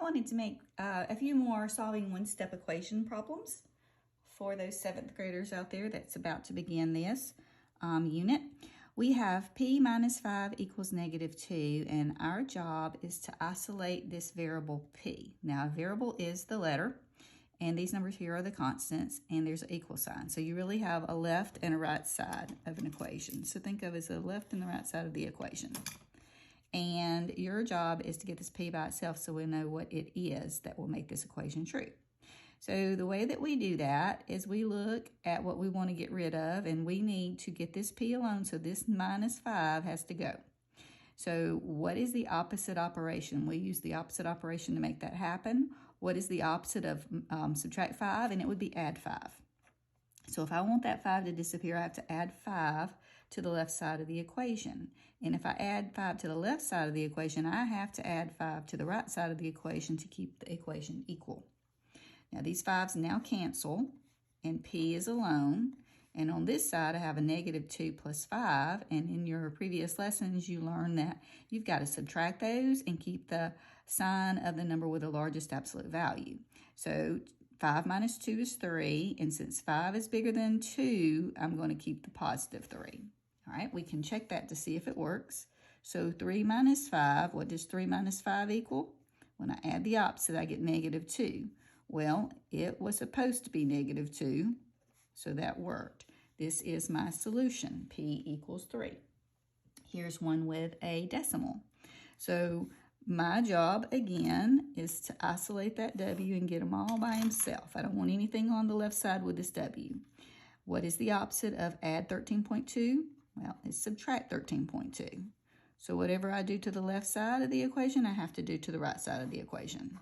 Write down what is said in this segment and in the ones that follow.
wanted to make a few more solving one-step equation problems for those 7th graders out there that's about to begin this unit. We have p minus 5 equals negative 2, and our job is to isolate this variable p. Now, a variable is the letter, and these numbers here are the constants, and there's an equal sign. So you really have a left and a right side of an equation. So think of it as the left and the right side of the equation. And your job is to get this p by itself so we know what it is that will make this equation true. So the way that we do that is we look at what we want to get rid of, and we need to get this p alone, so this minus 5 has to go. So what is the opposite operation? We use the opposite operation to make that happen. What is the opposite of subtract 5? And it would be add 5. So if I want that 5 to disappear, I have to add 5 to the left side of the equation. And if I add 5 to the left side of the equation, I have to add 5 to the right side of the equation to keep the equation equal. Now these 5's now cancel, and p is alone. And on this side, I have a negative 2 plus 5. And in your previous lessons, you learned that you've got to subtract those and keep the sign of the number with the largest absolute value. So 5 minus 2 is 3, and since 5 is bigger than 2, I'm going to keep the positive 3. All right, we can check that to see if it works. So 3 minus 5, what does 3 minus 5 equal? When I add the opposite, I get negative 2. Well, it was supposed to be negative 2, so that worked. This is my solution, p equals 3. Here's one with a decimal. So my job, again, is to isolate that w and get them all by himself. I don't want anything on the left side with this w. What is the opposite of add 13.2? Well, it's subtract 13.2. So whatever I do to the left side of the equation, I have to do to the right side of the equation.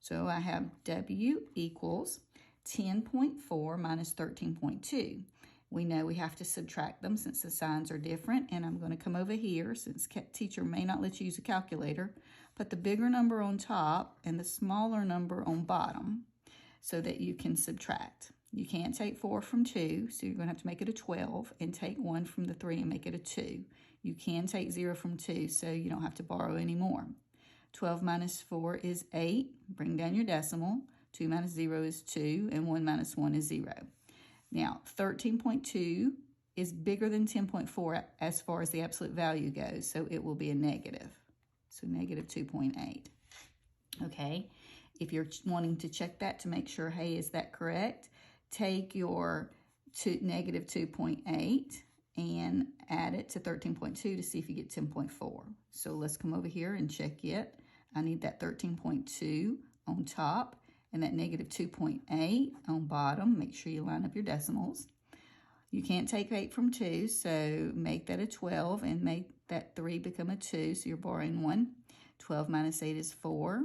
So I have w equals 10.4 minus 13.2. We know we have to subtract them since the signs are different, and I'm going to come over here, since teacher may not let you use a calculator, put the bigger number on top and the smaller number on bottom so that you can subtract. You can't take 4 from 2, so you're going to have to make it a 12, and take 1 from the 3 and make it a 2. You can take 0 from 2, so you don't have to borrow anymore. 12 minus 4 is 8. Bring down your decimal. 2 minus 0 is 2, and 1 minus 1 is 0. Now, 13.2 is bigger than 10.4 as far as the absolute value goes, so it will be a negative. So negative 2.8. Okay, if you're wanting to check that to make sure, hey, is that correct? Take your negative 2.8 and add it to 13.2 to see if you get 10.4. So let's come over here and check it. I need that 13.2 on top and that negative 2.8 on bottom. Make sure you line up your decimals. You can't take 8 from 2, so make that a 12 and make that 3 become a 2, so you're borrowing 1. 12 minus 8 is 4.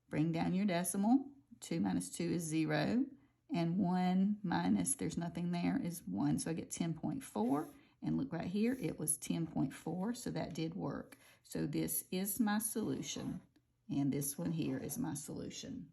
Bring down your decimal. 2 minus 2 is 0. And 1 minus, there's nothing there, is 1. So I get 10.4. And look right here, it was 10.4, so that did work. So this is my solution, and this one here is my solution.